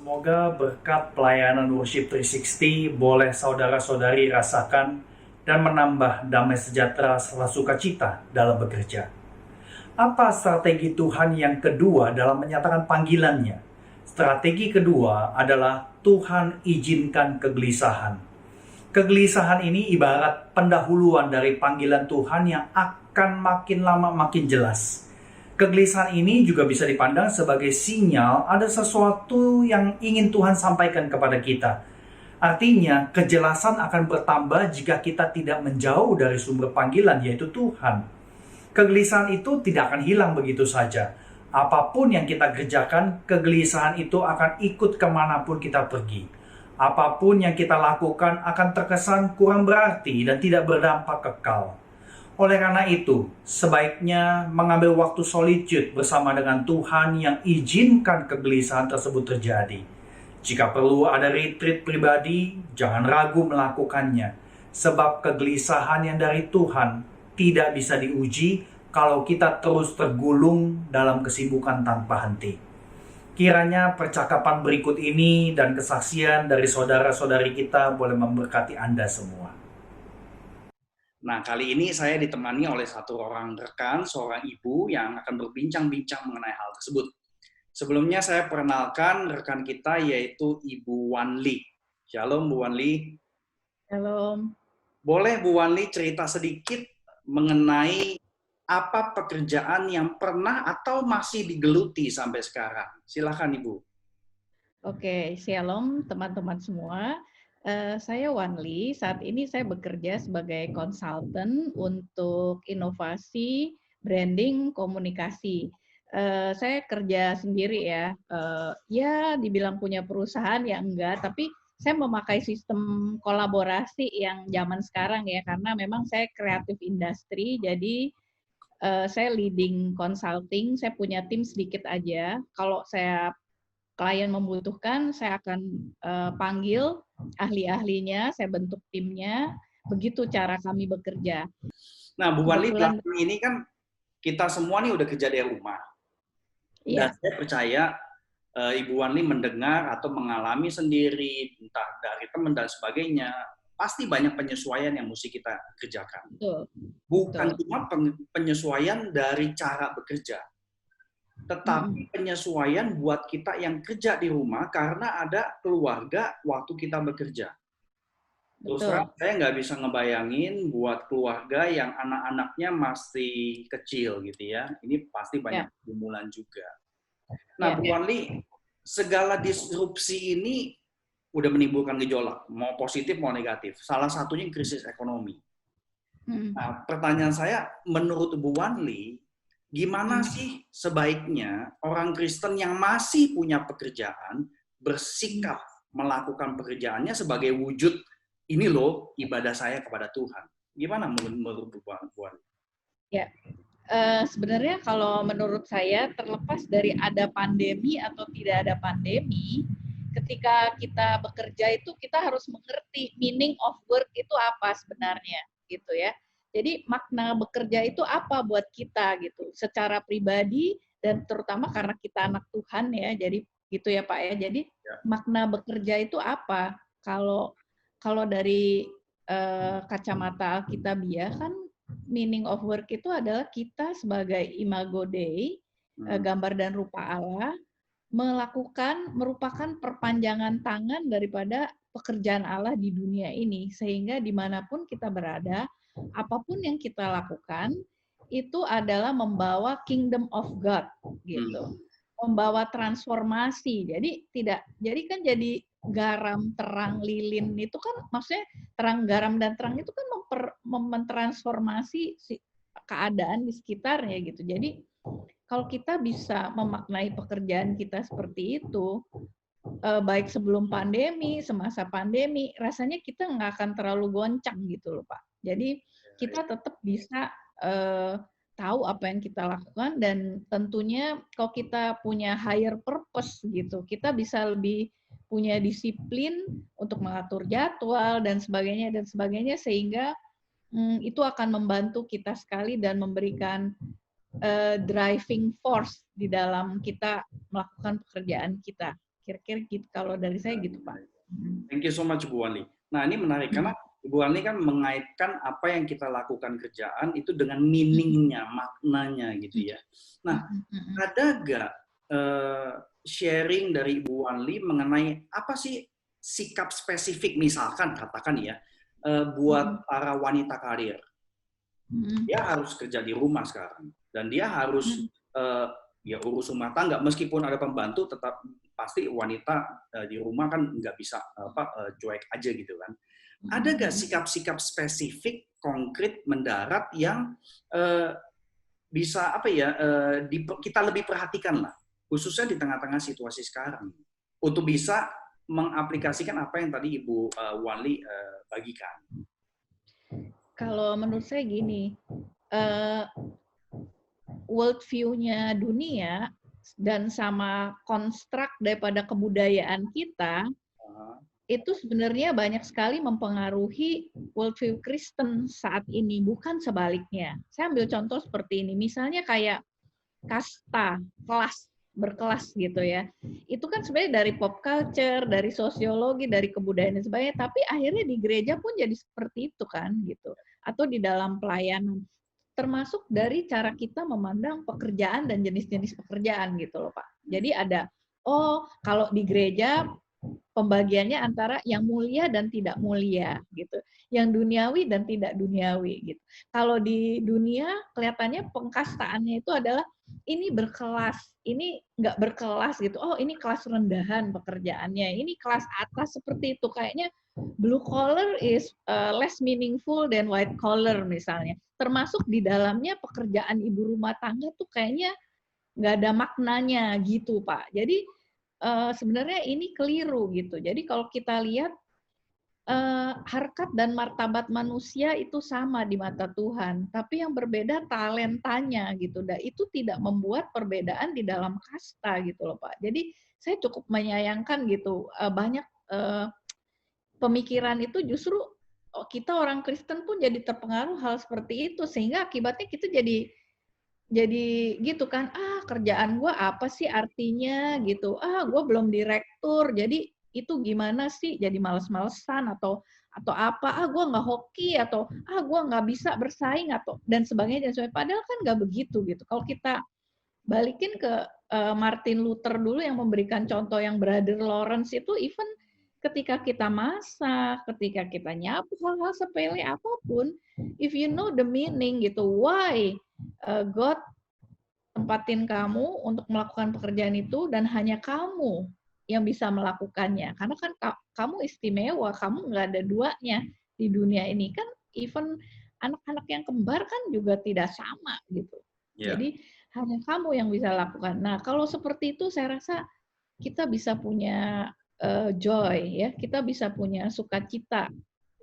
Semoga berkat pelayanan Worship 360 boleh saudara-saudari rasakan dan menambah damai sejahtera serta sukacita dalam bekerja. Apa strategi Tuhan yang kedua dalam menyatakan panggilannya? Strategi kedua adalah Tuhan izinkan kegelisahan. Kegelisahan ini ibarat pendahuluan dari panggilan Tuhan yang akan makin lama makin jelas. Kegelisahan ini juga bisa dipandang sebagai sinyal ada sesuatu yang ingin Tuhan sampaikan kepada kita. Artinya, kejelasan akan bertambah jika kita tidak menjauh dari sumber panggilan, yaitu Tuhan. Kegelisahan itu tidak akan hilang begitu saja. Apapun yang kita kerjakan, kegelisahan itu akan ikut kemanapun kita pergi. Apapun yang kita lakukan akan terkesan kurang berarti dan tidak berdampak kekal. Oleh karena itu, sebaiknya mengambil waktu solitude bersama dengan Tuhan yang izinkan kegelisahan tersebut terjadi. Jika perlu ada retreat pribadi, jangan ragu melakukannya. Sebab kegelisahan yang dari Tuhan tidak bisa diuji kalau kita terus tergulung dalam kesibukan tanpa henti. Kiranya percakapan berikut ini dan kesaksian dari saudara-saudari kita boleh memberkati Anda semua. Nah, kali ini saya ditemani oleh satu orang rekan, seorang ibu yang akan berbincang-bincang mengenai hal tersebut. Sebelumnya saya perkenalkan rekan kita yaitu Ibu Wanli. Shalom Bu Wanli. Shalom. Boleh Bu Wanli cerita sedikit mengenai apa pekerjaan yang pernah atau masih digeluti sampai sekarang? Silakan Ibu. Oke, shalom teman-teman semua. Saya Wanli, saat ini saya bekerja sebagai konsultan untuk inovasi, branding, komunikasi. Saya kerja sendiri ya, ya dibilang punya perusahaan ya enggak, tapi saya memakai sistem kolaborasi yang zaman sekarang ya, karena memang saya kreatif industri, jadi saya leading consulting, saya punya tim sedikit aja. Kalau klien membutuhkan, saya akan panggil ahli-ahlinya, saya bentuk timnya, begitu cara kami bekerja. Nah, Bu Wanli, belakangan ini kan kita semua nih udah kerja dari rumah. Dan saya percaya Ibu Wanli mendengar atau mengalami sendiri, entah dari teman dan sebagainya, pasti banyak penyesuaian yang mesti kita kerjakan. Bukan cuma penyesuaian dari cara bekerja, tetapi penyesuaian buat kita yang kerja di rumah karena ada keluarga waktu kita bekerja. Terus terang saya nggak bisa ngebayangin buat keluarga yang anak-anaknya masih kecil gitu ya. Ini pasti banyak pergumulan juga. Nah, Bu Wanli, segala disrupsi ini udah menimbulkan gejolak, mau positif mau negatif. Salah satunya krisis ekonomi. Nah, pertanyaan saya, menurut Bu Wanli, gimana sih sebaiknya orang Kristen yang masih punya pekerjaan bersikap melakukan pekerjaannya sebagai wujud ini loh ibadah saya kepada Tuhan? Gimana menurut Bu Wanli? Ya, sebenarnya kalau menurut saya terlepas dari ada pandemi atau tidak ada pandemi, ketika kita bekerja itu kita harus mengerti meaning of work itu apa sebenarnya, gitu ya. Jadi makna bekerja itu apa buat kita gitu, secara pribadi dan terutama karena kita anak Tuhan ya, jadi gitu ya Pak ya. Jadi makna bekerja itu apa? Kalau dari kacamata Alkitabiah kan meaning of work itu adalah kita sebagai imago Dei, gambar dan rupa Allah, merupakan perpanjangan tangan daripada pekerjaan Allah di dunia ini, sehingga dimanapun kita berada, apapun yang kita lakukan itu adalah membawa kingdom of God gitu, membawa transformasi. Jadi kan jadi garam, terang, lilin itu kan maksudnya terang, garam dan terang itu kan mentransformasi keadaan di sekitarnya gitu. Jadi kalau kita bisa memaknai pekerjaan kita seperti itu, baik sebelum pandemi, semasa pandemi, rasanya kita nggak akan terlalu goncang gitu loh Pak. Jadi kita tetap bisa tahu apa yang kita lakukan dan tentunya kalau kita punya higher purpose gitu, kita bisa lebih punya disiplin untuk mengatur jadwal dan sebagainya sehingga itu akan membantu kita sekali dan memberikan driving force di dalam kita melakukan pekerjaan kita Kira-kira gitu, kalau dari saya gitu, Pak. Thank you so much, Bu Wali. Nah, ini menarik karena Bu Wali kan mengaitkan apa yang kita lakukan kerjaan itu dengan meaningnya, maknanya gitu ya. Nah, ada nggak sharing dari Bu Wali mengenai apa sih sikap spesifik, misalkan katakan ya, buat para wanita karir. Dia harus kerja di rumah sekarang dan dia harus ya urus rumah tangga, meskipun ada pembantu tetap pasti wanita di rumah kan nggak bisa cuek aja gitu kan. Ada nggak sikap-sikap spesifik konkret mendarat yang bisa kita lebih perhatikan lah, khususnya di tengah-tengah situasi sekarang, untuk bisa mengaplikasikan apa yang tadi Ibu Wali bagikan? Kalau menurut saya gini, world view-nya dunia dan sama konstruk daripada kebudayaan kita, itu sebenarnya banyak sekali mempengaruhi world view Kristen saat ini, bukan sebaliknya. Saya ambil contoh seperti ini, misalnya kayak kasta, kelas, berkelas gitu ya. Itu kan sebenarnya dari pop culture, dari sosiologi, dari kebudayaan dan sebagainya, tapi akhirnya di gereja pun jadi seperti itu kan gitu. Atau di dalam pelayanan. Termasuk dari cara kita memandang pekerjaan dan jenis-jenis pekerjaan gitu loh, Pak. Jadi ada, kalau di gereja pembagiannya antara yang mulia dan tidak mulia gitu, yang duniawi dan tidak duniawi gitu. Kalau di dunia kelihatannya pengkastaannya itu adalah ini berkelas, ini nggak berkelas gitu. Oh, ini kelas rendahan pekerjaannya, ini kelas atas seperti itu. Kayaknya blue collar is less meaningful than white collar misalnya. Termasuk di dalamnya pekerjaan ibu rumah tangga tuh kayaknya nggak ada maknanya gitu, Pak. Jadi sebenarnya ini keliru gitu. Jadi kalau kita lihat harkat dan martabat manusia itu sama di mata Tuhan, tapi yang berbeda talentanya gitu. Dan itu tidak membuat perbedaan di dalam kasta gitu loh, Pak. Jadi saya cukup menyayangkan gitu, banyak pemikiran itu justru kita orang Kristen pun jadi terpengaruh hal seperti itu, sehingga akibatnya kita jadi gitu kan, kerjaan gue apa sih artinya gitu, gue belum direktur, jadi itu gimana sih, jadi males-malesan atau apa, gue nggak hoki, atau gue nggak bisa bersaing, atau dan sebagainya. Padahal kan nggak begitu gitu. Kalau kita balikin ke Martin Luther dulu yang memberikan contoh yang Brother Lawrence itu, even ketika kita masak, ketika kita nyapu, hal-hal sepele apapun, if you know the meaning gitu, why God tempatin kamu untuk melakukan pekerjaan itu dan hanya kamu yang bisa melakukannya. Karena kan kamu istimewa, kamu nggak ada duanya di dunia ini. Kan even anak-anak yang kembar kan juga tidak sama gitu. Yeah. Jadi hanya kamu yang bisa lakukan. Nah, kalau seperti itu saya rasa kita bisa punya joy ya, kita bisa punya sukacita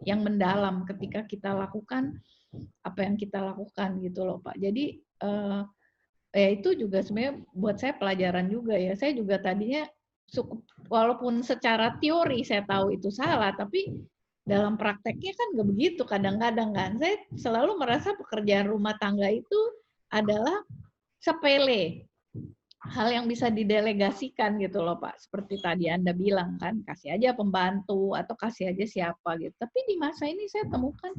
yang mendalam ketika kita lakukan apa yang kita lakukan gitu loh, Pak. Jadi ya itu juga sebenarnya buat saya pelajaran juga ya. Saya juga tadinya walaupun secara teori saya tahu itu salah, tapi dalam prakteknya kan nggak begitu kadang-kadang kan. Saya selalu merasa pekerjaan rumah tangga itu adalah sepele, hal yang bisa didelegasikan gitu loh Pak. Seperti tadi Anda bilang kan, kasih aja pembantu atau kasih aja siapa gitu. Tapi di masa ini saya temukan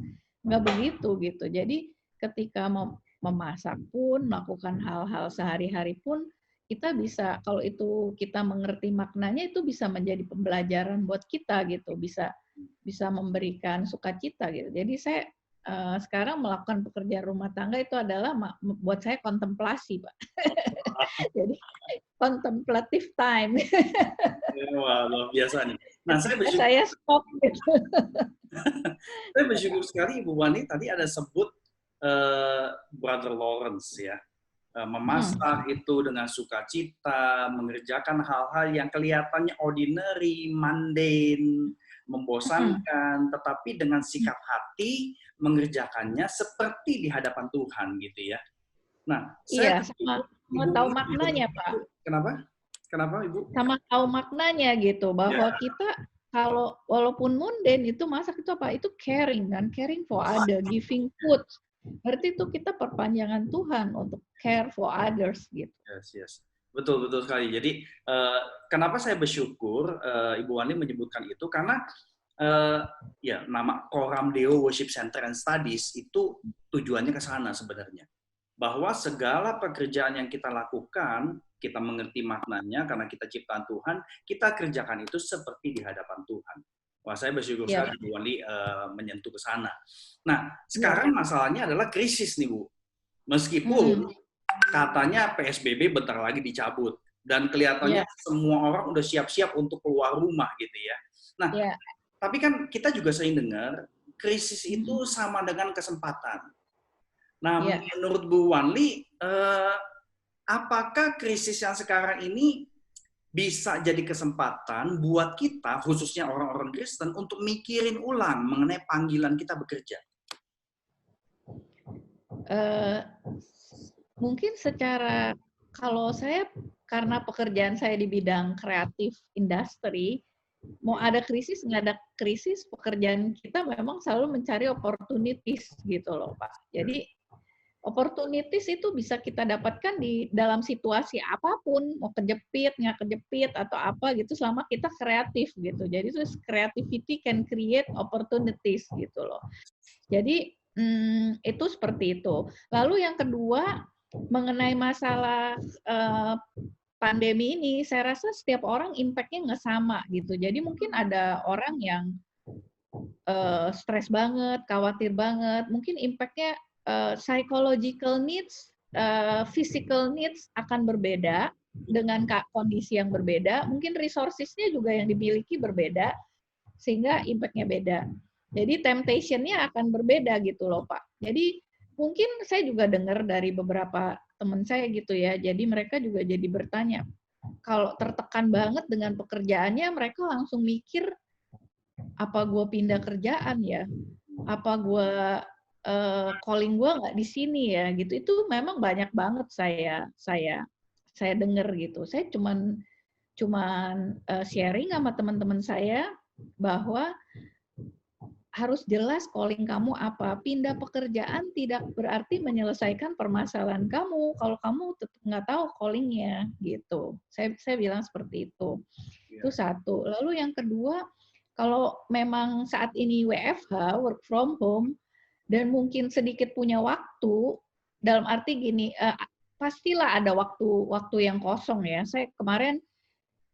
nggak begitu gitu. Jadi ketika memasak pun, melakukan hal-hal sehari-hari pun, kita bisa, kalau itu kita mengerti maknanya, itu bisa menjadi pembelajaran buat kita gitu, bisa memberikan sukacita gitu. Jadi saya sekarang melakukan pekerjaan rumah tangga itu adalah buat saya kontemplasi, Pak. Jadi contemplative time. Wah, luar biasa nih. Nah, saya stop gitu. Saya bersyukur sekali Ibu Wani tadi ada sebut Brother Lawrence ya. Memasak itu dengan sukacita, mengerjakan hal-hal yang kelihatannya ordinary, mundane, membosankan, tetapi dengan sikap hati mengerjakannya seperti di hadapan Tuhan gitu ya. Nah, saya sama tahu maknanya, Pak. Kenapa, Ibu? Sama tahu maknanya gitu, bahwa kita kalau walaupun mundane itu masak itu apa? Itu caring kan, caring for other, giving food. Berarti itu kita perpanjangan Tuhan untuk care for others gitu. Yes. Betul, betul sekali. Jadi, kenapa saya bersyukur Ibu Wani menyebutkan itu, karena eh, ya nama Coram Deo Worship Center and Studies itu tujuannya ke sana sebenarnya. Bahwa segala pekerjaan yang kita lakukan, kita mengerti maknanya karena kita ciptaan Tuhan, kita kerjakan itu seperti di hadapan Tuhan. Wah, saya bersyukur Ya, sekali Bu Wani menyentuh ke sana. Nah, ya. sekarang masalahnya adalah krisis nih Bu. Meskipun Mm-mm. katanya PSBB bentar lagi dicabut dan kelihatannya Ya, semua orang udah siap-siap untuk keluar rumah gitu ya. Nah, ya. tapi kan kita juga sering dengar krisis Mm-mm. itu sama dengan kesempatan. Nah, Ya. menurut Bu Wanli, apakah krisis yang sekarang ini bisa jadi kesempatan buat kita, khususnya orang-orang Kristen, untuk mikirin ulang mengenai panggilan kita bekerja? Eh, Mungkin secara, kalau saya, karena pekerjaan saya di bidang kreatif industri, mau ada krisis nggak ada krisis, pekerjaan kita memang selalu mencari opportunities gitu loh Pak. Jadi opportunities itu bisa kita dapatkan di dalam situasi apapun, mau kejepit, nggak kejepit, atau apa gitu, selama kita kreatif gitu. Jadi itu creativity can create opportunities gitu loh. Jadi itu seperti itu. Lalu yang kedua, mengenai masalah pandemi ini, saya rasa setiap orang impact-nya nggak sama gitu. Jadi mungkin ada orang yang stres banget, khawatir banget, mungkin impact-nya psychological needs, physical needs akan berbeda dengan kondisi yang berbeda, mungkin resources-nya juga yang dimiliki berbeda, sehingga impact-nya beda. Jadi temptation-nya akan berbeda gitu loh Pak. Jadi mungkin saya juga dengar dari beberapa teman saya gitu ya, jadi mereka juga jadi bertanya, kalau tertekan banget dengan pekerjaannya, mereka langsung mikir, apa gue pindah kerjaan ya? Apa gue calling gue nggak di sini ya? Gitu. Itu memang banyak banget saya dengar gitu. Saya cuman sharing sama teman-teman saya bahwa harus jelas calling kamu apa. Pindah pekerjaan tidak berarti menyelesaikan permasalahan kamu kalau kamu tetap nggak tahu callingnya gitu. Saya bilang seperti itu. Itu satu. Lalu yang kedua, kalau memang saat ini WFH, work from home, dan mungkin sedikit punya waktu, dalam arti gini, pastilah ada waktu yang kosong ya. Saya kemarin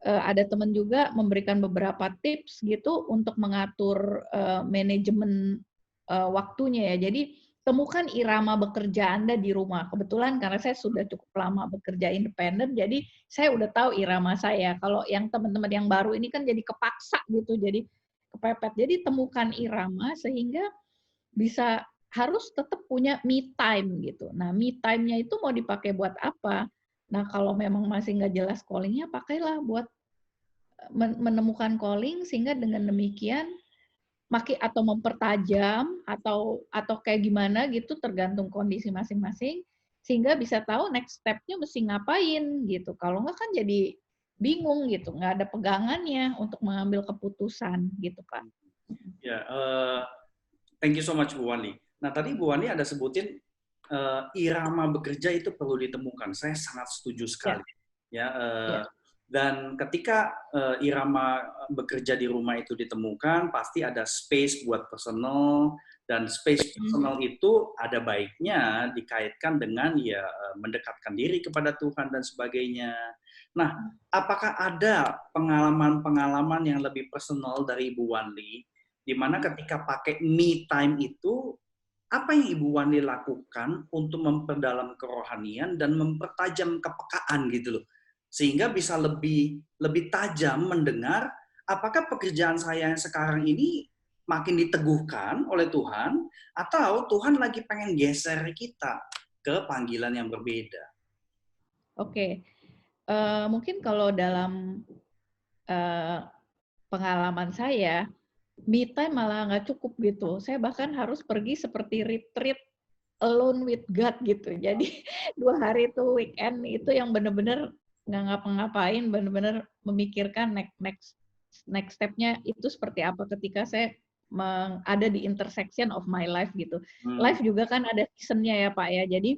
ada teman juga memberikan beberapa tips gitu untuk mengatur manajemen waktunya ya. Jadi temukan irama bekerja Anda di rumah. Kebetulan karena saya sudah cukup lama bekerja independen, jadi saya udah tahu irama saya. Kalau yang teman-teman yang baru ini kan jadi kepaksa gitu, jadi kepepet. Jadi temukan irama sehingga bisa, harus tetap punya me time gitu. Nah, me time-nya itu mau dipakai buat apa? Nah, kalau memang masih nggak jelas calling-nya, pakailah buat menemukan calling, sehingga dengan demikian atau mempertajam atau kayak gimana gitu, tergantung kondisi masing-masing, sehingga bisa tahu next step-nya mesti ngapain gitu. Kalau nggak kan jadi bingung gitu, nggak ada pegangannya untuk mengambil keputusan gitu Pak. Ya, thank you so much Bu Wani. Nah, tadi Bu Wani ada sebutin irama bekerja itu perlu ditemukan. Saya sangat setuju Ya, sekali. Ya, ya. dan ketika irama bekerja di rumah itu ditemukan, pasti ada space buat personal, dan space personal itu ada baiknya dikaitkan dengan ya mendekatkan diri kepada Tuhan dan sebagainya. Nah, apakah ada pengalaman-pengalaman yang lebih personal dari Ibu Wanli, di mana ketika pakai me time itu, apa yang Ibu Wanli lakukan untuk memperdalam kerohanian dan mempertajam kepekaan gitu loh, sehingga bisa lebih tajam mendengar apakah pekerjaan saya yang sekarang ini makin diteguhkan oleh Tuhan, atau Tuhan lagi pengen geser kita ke panggilan yang berbeda. Oke. Mungkin kalau dalam pengalaman saya, me time malah nggak cukup gitu. Saya bahkan harus pergi seperti retreat alone with God gitu. Jadi 2 hari itu weekend itu yang benar-benar nggak ngapa-ngapain, benar-benar memikirkan next step-nya itu seperti apa ketika saya ada di intersection of my life gitu. Life juga kan ada season-nya ya Pak ya. Jadi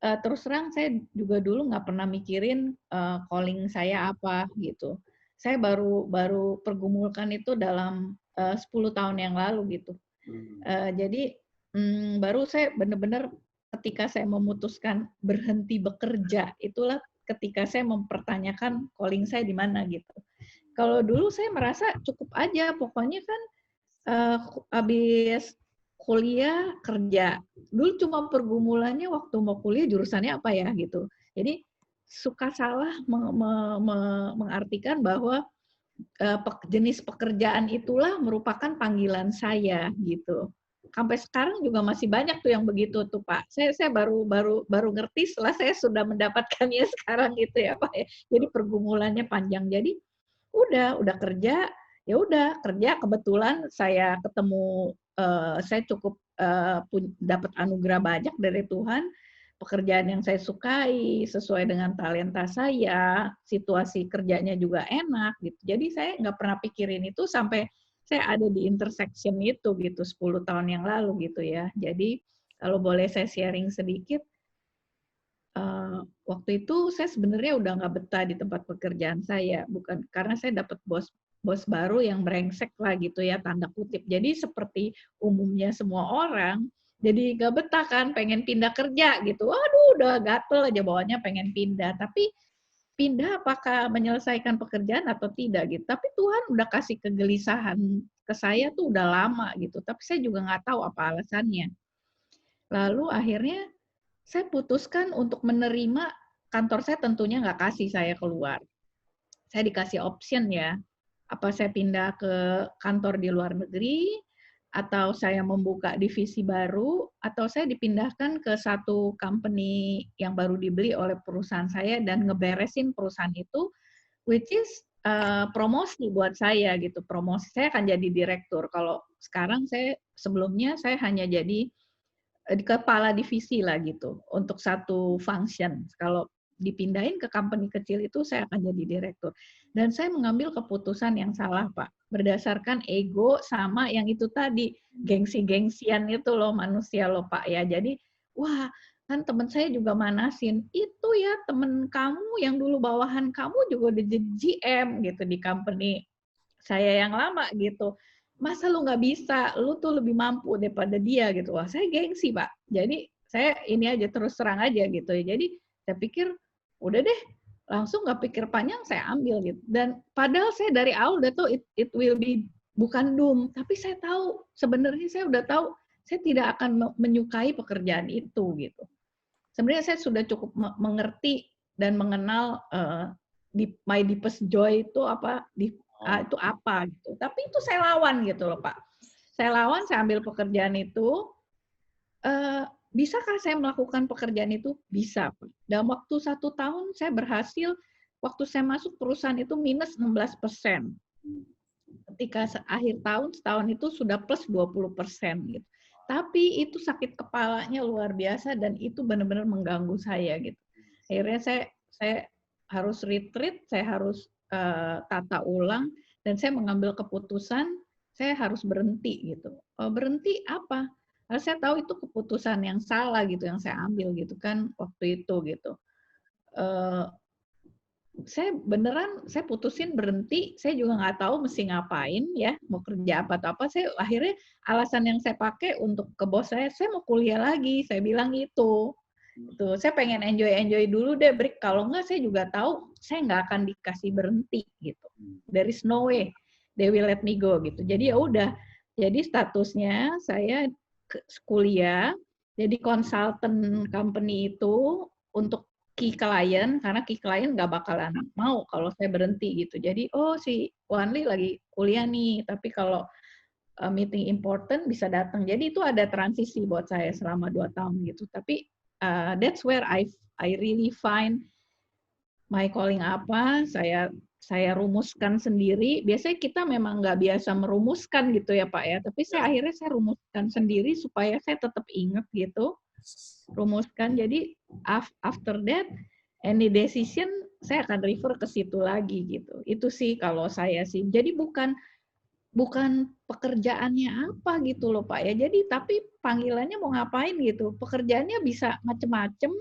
terus terang saya juga dulu nggak pernah mikirin calling saya apa gitu. Saya baru pergumulkan itu dalam 10 tahun yang lalu gitu. Jadi baru saya benar-benar ketika saya memutuskan berhenti bekerja, itulah ketika saya mempertanyakan calling saya di mana gitu. Kalau dulu saya merasa cukup aja, pokoknya kan habis kuliah kerja. Dulu cuma pergumulannya waktu mau kuliah jurusannya apa ya gitu. Jadi suka salah mengartikan bahwa jenis pekerjaan itulah merupakan panggilan saya gitu. Sampai sekarang juga masih banyak tuh yang begitu tuh Pak. Saya baru ngerti setelah saya sudah mendapatkannya sekarang gitu ya Pak ya. Jadi pergumulannya panjang. Jadi udah kerja, ya udah kerja, kebetulan saya ketemu saya cukup dapat anugerah banyak dari Tuhan, pekerjaan yang saya sukai sesuai dengan talenta saya, situasi kerjanya juga enak gitu. Jadi saya nggak pernah pikirin itu sampai saya ada di intersection itu gitu 10 tahun yang lalu gitu ya. Jadi kalau boleh saya sharing sedikit, waktu itu saya sebenarnya udah nggak betah di tempat pekerjaan saya, bukan karena saya dapat bos baru yang brengsek lah gitu ya, tanda kutip. Jadi seperti umumnya semua orang, jadi nggak betah kan, pengen pindah kerja gitu. Waduh, udah gatel aja bawaannya pengen pindah. Tapi pindah apakah menyelesaikan pekerjaan atau tidak gitu. Tapi Tuhan udah kasih kegelisahan ke saya tuh udah lama gitu. Tapi saya juga nggak tahu apa alasannya. Lalu akhirnya saya putuskan untuk menerima, kantor saya tentunya nggak kasih saya keluar. Saya dikasih option ya, apa saya pindah ke kantor di luar negeri, atau saya membuka divisi baru, atau saya dipindahkan ke satu company yang baru dibeli oleh perusahaan saya dan ngeberesin perusahaan itu, which is promosi buat saya gitu. Promosi saya akan jadi direktur. Kalau sekarang sebelumnya saya hanya jadi kepala divisi lah gitu untuk satu function. Kalau dipindahin ke company kecil itu saya akan jadi direktur. Dan saya mengambil keputusan yang salah, Pak. Berdasarkan ego sama yang itu tadi, gengsi-gengsian itu loh manusia loh, Pak ya. Jadi, wah, kan teman saya juga manasin, itu ya teman kamu yang dulu bawahan kamu juga udah jadi GM gitu di company saya yang lama gitu. Masa lu nggak bisa, lu tuh lebih mampu daripada dia gitu. Wah, saya gengsi, Pak. Jadi saya ini aja terus terang aja gitu ya. Jadi saya pikir udah deh, langsung nggak pikir panjang saya ambil gitu. Dan padahal saya dari awal udah tahu it will be bukan doom, tapi saya tahu sebenarnya saya udah tahu saya tidak akan menyukai pekerjaan itu gitu. Sebenarnya saya sudah cukup mengerti dan mengenal my deepest joy itu apa, itu apa gitu. Tapi itu saya lawan gitu loh Pak. Saya lawan, saya ambil pekerjaan itu. Bisakah saya melakukan pekerjaan itu? Bisa. Dalam waktu 1 tahun saya berhasil, waktu saya masuk perusahaan itu minus 16%. Ketika akhir tahun, setahun itu sudah plus 20% gitu. Tapi itu sakit kepalanya luar biasa dan itu benar-benar mengganggu saya gitu. Akhirnya saya harus retreat, saya harus tata ulang, dan saya mengambil keputusan saya harus berhenti gitu. Berhenti apa? Karena saya tahu itu keputusan yang salah gitu yang saya ambil gitu kan waktu itu gitu. Saya putusin berhenti, saya juga nggak tahu mesti ngapain ya, mau kerja apa atau apa. Saya akhirnya alasan yang saya pakai untuk ke bos saya mau kuliah lagi, saya bilang gitu. Tuh, saya pengen enjoy dulu deh, break. Kalau enggak, saya juga tahu saya nggak akan dikasih berhenti gitu. There is no way they will let me go gitu. Jadi ya udah. Jadi statusnya saya kuliah, jadi konsultan company itu untuk key client, karena key client nggak bakalan mau kalau saya berhenti gitu. Jadi si Wanli lagi kuliah nih, tapi kalau meeting important bisa datang. Jadi itu ada transisi buat saya selama 2 tahun gitu. Tapi that's where I really find my calling apa, saya rumuskan sendiri. Biasanya kita memang nggak biasa merumuskan gitu ya Pak ya, tapi saya rumuskan sendiri supaya saya tetap ingat gitu. Rumuskan, jadi after that, any decision, saya akan refer ke situ lagi gitu. Itu sih kalau saya sih. Jadi bukan pekerjaannya apa gitu loh Pak ya. Jadi tapi panggilannya mau ngapain gitu. Pekerjaannya bisa macem-macem,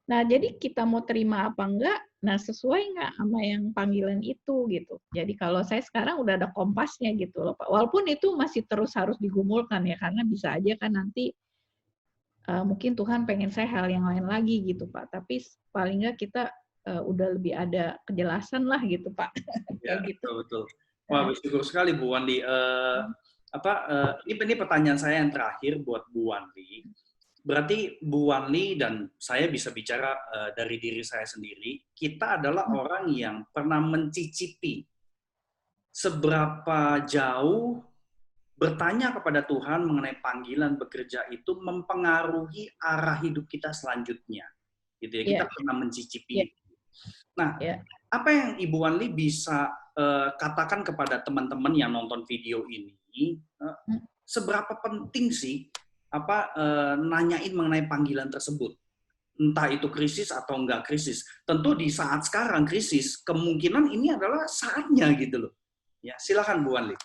Nah, jadi kita mau terima apa enggak, nah sesuai nggak sama yang panggilan itu gitu. Jadi kalau saya sekarang udah ada kompasnya gitu loh Pak. Walaupun itu masih terus harus digumulkan ya, karena bisa aja kan nanti mungkin Tuhan pengen saya hal yang lain lagi gitu Pak. Tapi paling nggak kita udah lebih ada kejelasan lah gitu Pak. Ya, Kayak gitu. betul. Wah, bersyukur sekali Bu Wanli. Ini pertanyaan saya yang terakhir buat Bu Wanli. Berarti Bu Wanli dan saya bisa bicara dari diri saya sendiri. Kita adalah orang yang pernah mencicipi seberapa jauh bertanya kepada Tuhan mengenai panggilan bekerja itu mempengaruhi arah hidup kita selanjutnya. Gitu ya, kita pernah mencicipi. Nah, apa yang Ibu Wanli bisa katakan kepada teman-teman yang nonton video ini, seberapa penting sih nanyain mengenai panggilan tersebut? Entah itu krisis atau enggak krisis. Tentu di saat sekarang krisis, kemungkinan ini adalah saatnya gitu loh. Ya, silakan Bu Wanli.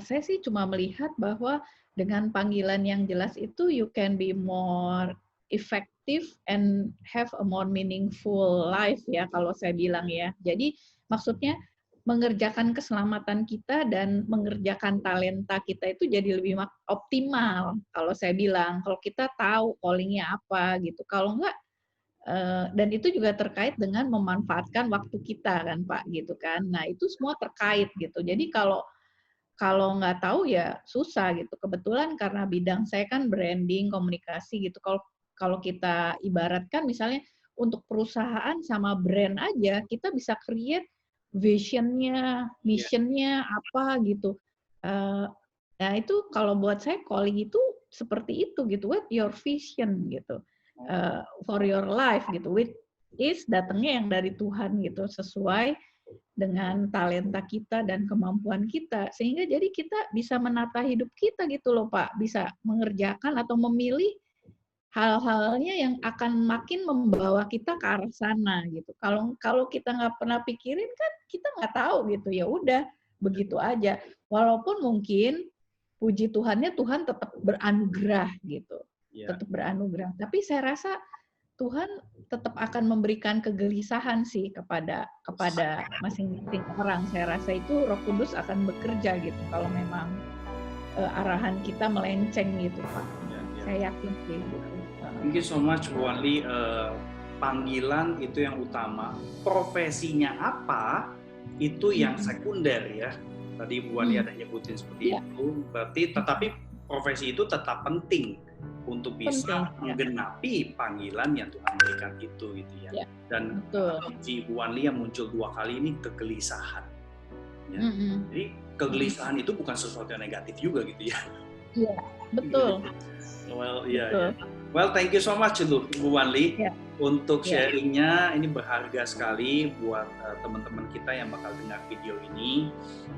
Saya sih cuma melihat bahwa dengan panggilan yang jelas itu you can be more effective and have a more meaningful life ya kalau saya bilang ya. Jadi maksudnya mengerjakan keselamatan kita dan mengerjakan talenta kita itu jadi lebih optimal kalau saya bilang. Kalau kita tahu callingnya apa gitu. Kalau enggak dan itu juga terkait dengan memanfaatkan waktu kita kan Pak gitu kan. Nah itu semua terkait gitu. Jadi kalau nggak tahu ya susah gitu. Kebetulan karena bidang saya kan branding, komunikasi gitu. Kalau kita ibaratkan misalnya untuk perusahaan sama brand aja, kita bisa create vision-nya, mission-nya apa gitu. Nah itu kalau buat saya calling itu seperti itu gitu. What your vision gitu for your life gitu. Which is datangnya yang dari Tuhan gitu, sesuai dengan talenta kita dan kemampuan kita, sehingga jadi kita bisa menata hidup kita gitu loh Pak, bisa mengerjakan atau memilih hal-halnya yang akan makin membawa kita ke arah sana gitu. Kalau kita nggak pernah pikirin kan kita nggak tahu gitu, ya udah begitu aja. Walaupun mungkin puji Tuhannya Tuhan tetap beranugerah gitu, tetap beranugerah. Tapi saya rasa Tuhan tetap akan memberikan kegelisahan sih kepada masing-masing orang. Saya rasa itu Roh Kudus akan bekerja gitu kalau memang arahan kita melenceng gitu Pak. Saya yakin sih gitu. Thank you so much Bu Wanli. Panggilan itu yang utama, profesinya apa itu yang sekunder ya. Tadi Bu Wanli ada nyebutin seperti itu. Berarti tetapi profesi itu tetap penting untuk bisa menggenapi panggilan yang Tuhan berikan itu gitu ya. Dan di Bu Wanli yang muncul 2 kali ini kegelisahan. Ya. Jadi kegelisahan itu bukan sesuatu yang negatif juga gitu ya. Iya, betul. Well, thank you so much Bu Wanli untuk sharingnya. Ini berharga sekali buat teman-teman kita yang bakal dengar video ini.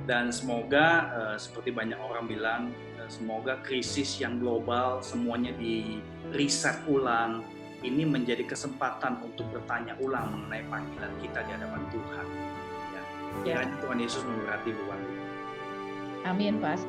Dan semoga seperti banyak orang bilang, semoga krisis yang global semuanya di riset ulang. Ini menjadi kesempatan untuk bertanya ulang mengenai panggilan kita di hadapan Tuhan. Kiranya Tuhan Yesus memberkati Bu Wanli. Amin, Pak.